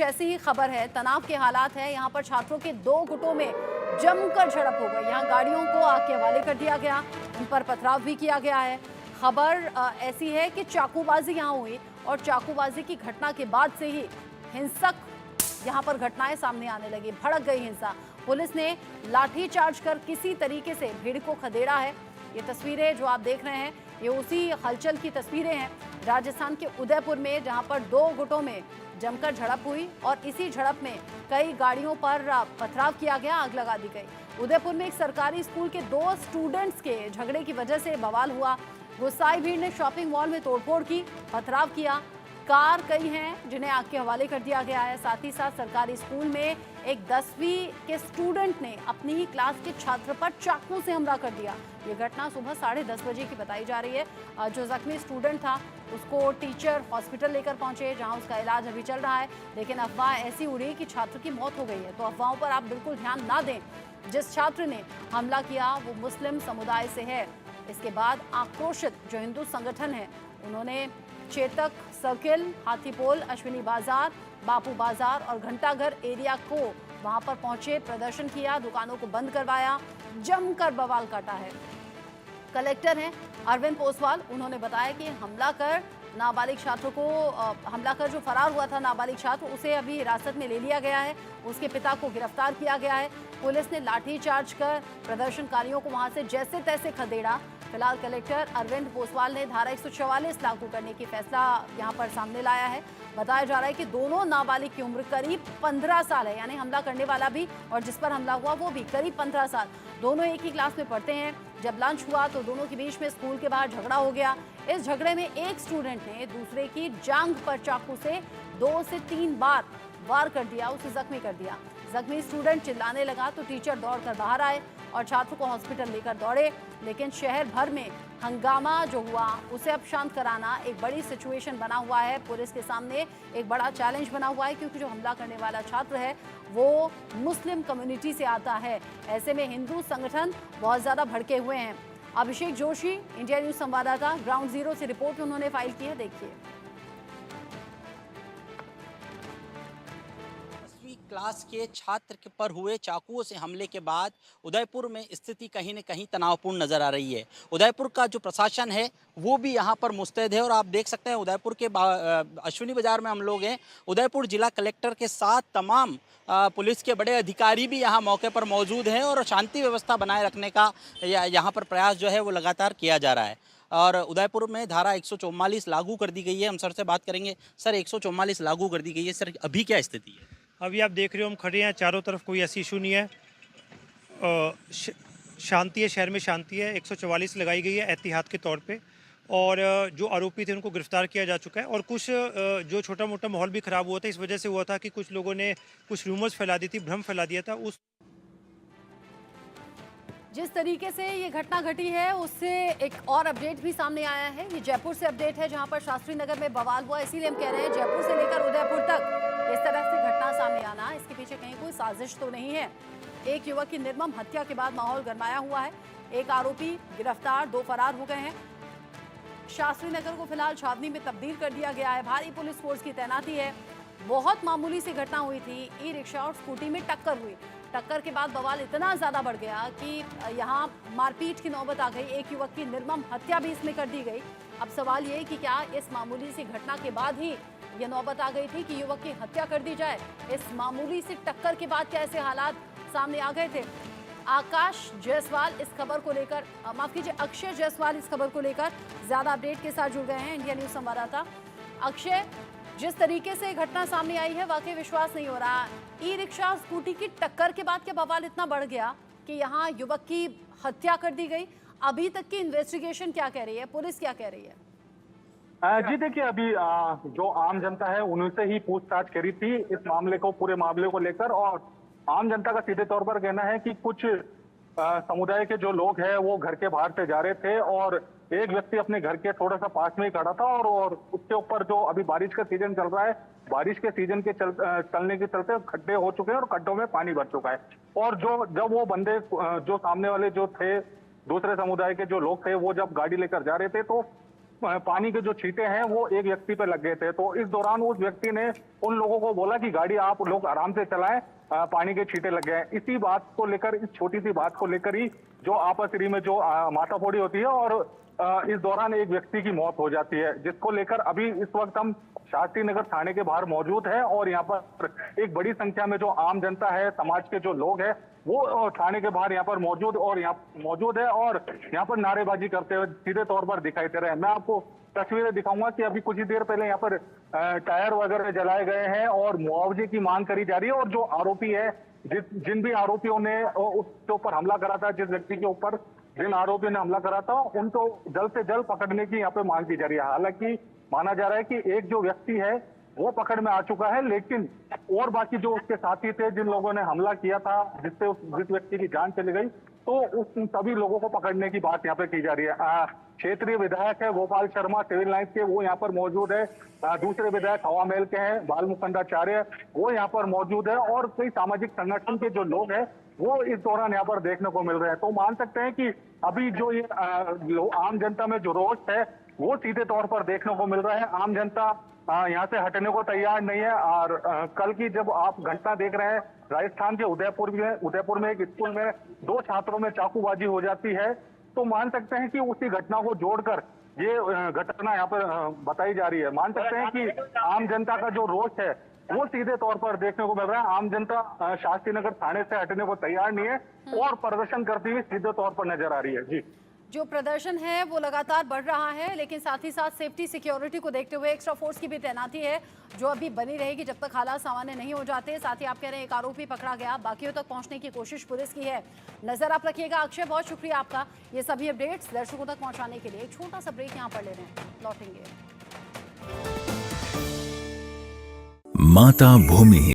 ऐसी ही खबर है, तनाव के हालात है। यहाँ पर छात्रों के दो गुटों में जमकर झड़प हो गई। यहाँ गाड़ियों को आग के हवाले कर दिया गया, उन पर पथराव भी किया गया है। खबर ऐसी है कि चाकूबाजी यहाँ हुई और चाकूबाजी की घटना के बाद से ही हिंसक यहाँ पर घटनाएं सामने आने लगी, भड़क गई हिंसा। पुलिस ने लाठीचार्ज कर किसी तरीके से भीड़ को खदेड़ा है। ये तस्वीरें जो आप देख रहे हैं, ये उसी हलचल की तस्वीरें हैं राजस्थान के उदयपुर में, जहां पर दो गुटों में जमकर झड़प हुई और इसी झड़प में कई गाड़ियों पर पथराव किया गया, आग लगा दी गई। उदयपुर में एक सरकारी स्कूल के दो स्टूडेंट्स के झगड़े की वजह से बवाल हुआ। गुस्साई भीड़ ने शॉपिंग मॉल में तोड़फोड़ की, पथराव किया। कार कई हैं जिन्हें आग के हवाले कर दिया गया है। साथ ही साथ सरकारी स्कूल में एक 10वीं के स्टूडेंट ने अपनी ही क्लास के छात्र पर चाकू से हमला कर दिया। ये घटना सुबह 10:30 बजे की बताई जा रही है। जो जख्मी स्टूडेंट था उसको टीचर हॉस्पिटल लेकर पहुंचे, जहां उसका इलाज अभी चल रहा है। लेकिन अफवाह ऐसी उड़ी कि छात्र की मौत हो गई है, तो अफवाहों पर आप बिल्कुल ध्यान ना दें। जिस छात्र ने हमला किया वो मुस्लिम समुदाय से है। इसके बाद आक्रोशित जो हिंदू संगठन है उन्होंने चेतक सर्किल, हाथीपोल, अश्विनी बाजार, बापू बाजार और घंटाघर एरिया को वहां पर पहुंचे, प्रदर्शन किया, दुकानों को बंद करवाया, जमकर बवाल काटा है। कलेक्टर हैं अरविंद पोसवाल, उन्होंने बताया कि हमला कर जो फरार हुआ था नाबालिग छात्र, उसे अभी हिरासत में ले लिया गया है। उसके पिता को गिरफ्तार किया गया है। पुलिस ने लाठीचार्ज कर प्रदर्शनकारियों को वहां से जैसे तैसे खदेड़ा। फिलहाल कलेक्टर अरविंद पोसवाल ने धारा 144 लागू करने की फैसला यहां पर सामने लाया है। बताया जा रहा है कि दोनों नाबालिग की उम्र करीब 15 साल है, यानी हमला करने वाला भी और जिस पर हमला हुआ वो भी करीब 15 साल। दोनों एक ही क्लास में पढ़ते हैं। जब लंच हुआ तो दोनों के बीच में स्कूल के बाहर झगड़ा हो गया। इस झगड़े में एक स्टूडेंट ने दूसरे की जांघ पर चाकू से 2 से 3 बार वार कर दिया, उसे जख्मी कर दिया। जख्मी स्टूडेंट चिल्लाने लगा तो टीचर दौड़कर बाहर आए और छात्र को हॉस्पिटल लेकर दौड़े। लेकिन शहर भर में हंगामा जो हुआ उसे अब शांत कराना एक बड़ी सिचुएशन बना हुआ है। पुलिस के सामने एक बड़ा चैलेंज बना हुआ है, क्योंकि जो हमला करने वाला छात्र है वो मुस्लिम कम्युनिटी से आता है। ऐसे में हिंदू संगठन बहुत ज्यादा भड़के हुए हैं। अभिषेक जोशी, इंडिया न्यूज संवाददाता, ग्राउंड जीरो से रिपोर्ट उन्होंने फाइल की है, देखिए। क्लास के छात्र पर हुए चाकुओं से हमले के बाद उदयपुर में स्थिति कहीं न कहीं तनावपूर्ण नजर आ रही है। उदयपुर का जो प्रशासन है वो भी यहाँ पर मुस्तैद है और आप देख सकते हैं उदयपुर के अश्विनी बाजार में हम लोग हैं। उदयपुर जिला कलेक्टर के साथ तमाम पुलिस के बड़े अधिकारी भी यहाँ मौके पर मौजूद हैं और शांति व्यवस्था बनाए रखने का यहाँ पर प्रयास जो है वो लगातार किया जा रहा है। और उदयपुर में धारा 144 लागू कर दी गई है। हम सर से बात करेंगे। सर, 144 लागू कर दी गई है, सर अभी क्या स्थिति है? अभी आप देख रहे हो हम खड़े हैं, चारों तरफ कोई ऐसी इशू नहीं है, शांति है, शहर में शांति है। 144 लगाई गई है एहतियात के तौर पे और जो आरोपी थे उनको गिरफ्तार किया जा चुका है। और कुछ जो छोटा मोटा माहौल भी ख़राब हुआ था, इस वजह से हुआ था कि कुछ लोगों ने कुछ रूमर्स फैला दी थी, भ्रम फैला दिया था। उस जिस तरीके से ये घटना घटी है उससे एक और अपडेट भी सामने आया है। ये जयपुर से अपडेट है, जहां पर शास्त्री नगर में बवाल हुआ। इसीलिए हम कह रहे हैं जयपुर से लेकर उदयपुर तक इस तरह से घटना सामने आना, इसके पीछे कहीं कोई साजिश तो नहीं है। एक युवक की निर्मम हत्या के बाद माहौल गरमाया हुआ है। एक आरोपी गिरफ्तार, 2 फरार हो गए हैं। शास्त्री नगर को फिलहाल छावनी में तब्दील कर दिया गया है। भारी पुलिस फोर्स की तैनाती है। बहुत मामूली सी घटना हुई थी, ई रिक्शा और स्कूटी में टक्कर हुई। टक्कर के बाद बवाल इतना ज्यादा बढ़ गया कि यहाँ मारपीट की नौबत आ गई। एक युवक की निर्मम हत्या भी इसमें कर दी गई। अब सवाल ये कि क्या इस मामूली सी घटना के बाद ही ये नौबत आ गई थी कि युवक की हत्या कर दी जाए? इस मामूली सी टक्कर के बाद कैसे हालात सामने आ गए थे? आकाश जायसवाल इस खबर को लेकर, माफ कीजिए, अक्षय जायसवाल इस खबर को लेकर ज्यादा अपडेट के साथ जुड़ गए हैं, इंडिया न्यूज संवाददाता। अक्षय, जिस तरीके से घटना सामने आई है वाकई विश्वास नहीं हो रहा। ई रिक्शा स्कूटी की टक्कर के बाद क्या बवाल इतना बढ़ गया कि यहाँ युवक की हत्या कर दी गई? अभी तक की इन्वेस्टिगेशन क्या कह रही है, पुलिस क्या कह रही है? जी देखिए, अभी जो आम जनता है उनसे ही पूछताछ करी थी इस मामले को, पूरे मामले को लेकर। और आम जनता का सीधे तौर पर कहना है कि कुछ समुदाय के जो लोग हैं वो घर के बाहर से जा रहे थे और एक व्यक्ति अपने घर के थोड़ा सा पास में ही खड़ा था और उसके ऊपर जो अभी बारिश का सीजन चल रहा है, बारिश के सीजन के चलने के चलते खड्डे हो चुके हैं और खड्डों में पानी भर चुका है। और जब वो बंदे, जो सामने वाले जो थे दूसरे समुदाय के जो लोग थे, वो जब गाड़ी लेकर जा रहे थे तो पानी के जो छींटे हैं वो एक व्यक्ति पे लग गए थे। तो इस दौरान उस व्यक्ति ने उन लोगों को बोला कि गाड़ी आप लोग आराम से चलाएं, पानी के छींटे लग गए हैं। इसी बात को लेकर, इस छोटी सी बात को लेकर ही जो आपसरी में जो माथाफोड़ी होती है और इस दौरान एक व्यक्ति की मौत हो जाती है, जिसको लेकर अभी इस वक्त हम शास्त्री नगर थाने के बाहर मौजूद है और यहाँ पर एक बड़ी संख्या में जो आम जनता है, समाज के जो लोग हैं, वो थाने के बाहर यहाँ पर मौजूद है और यहाँ पर नारेबाजी करते हुए सीधे तौर पर दिखाई दे रहे हैं। मैं आपको तस्वीरें दिखाऊंगा कि अभी कुछ ही देर पहले यहाँ पर टायर वगैरह जलाए गए हैं और मुआवजे की मांग करी जा रही है और जो आरोपी है, जिन भी आरोपियों ने उसके ऊपर हमला करा था, जिस व्यक्ति के ऊपर जिन आरोपियों ने हमला करा था, उनको जल्द से जल्द पकड़ने की यहाँ पे मांग की जा रही है। हालांकि माना जा रहा है कि एक जो व्यक्ति है वो पकड़ में आ चुका है, लेकिन और बाकी जो उसके साथी थे, जिन लोगों ने हमला किया था, जिससे जिस व्यक्ति की जान चली गई, तो उन सभी लोगों को पकड़ने की बात यहाँ पे की जा रही है। क्षेत्रीय विधायक है गोपाल शर्मा सिविल लाइंस के, वो यहाँ पर मौजूद है। दूसरे विधायक हवा महल के हैं बाल मुकुंदाचार्य, वो यहाँ पर मौजूद है और कई सामाजिक संगठन के जो लोग हैं वो इस दौरान यहाँ पर देखने को मिल रहे हैं। तो मान सकते हैं कि अभी जो ये आम जनता में जो रोष है वो सीधे तौर पर देखने को मिल रहा है। आम जनता यहाँ से हटने को तैयार नहीं है। और कल की जब आप घटना देख रहे हैं राजस्थान के उदयपुर में एक स्कूल में 2 छात्रों में चाकूबाजी हो जाती है, तो मान सकते हैं कि उसी घटना को जोड़कर ये घटना यहाँ पर बताई जा रही है। मान सकते हैं कि आम जनता का जो रोष है वो सीधे तौर पर देखने को मिल रहा है। आम जनता शास्त्री नगर थाने से हटने को तैयार नहीं है और प्रदर्शन करती हुई सीधे तौर पर नजर आ रही है। जी, जो प्रदर्शन है वो लगातार बढ़ रहा है, लेकिन साथ ही साथ सेफ्टी सिक्योरिटी को देखते हुए एक्स्ट्रा फोर्स की भी तैनाती है जो अभी बनी रहेगी जब तक हालात सामान्य नहीं हो जाते। साथ ही आप कह रहे हैं एक आरोपी पकड़ा गया, बाकियों तक पहुंचने की कोशिश पुलिस की है। नजर आप रखिएगा। अक्षय, बहुत शुक्रिया आपका ये सभी अपडेट्स दर्शकों तक पहुंचाने के लिए। एक छोटा सा ब्रेक यहाँ पर ले रहे हैं, लौटेंगे। माता भूमि।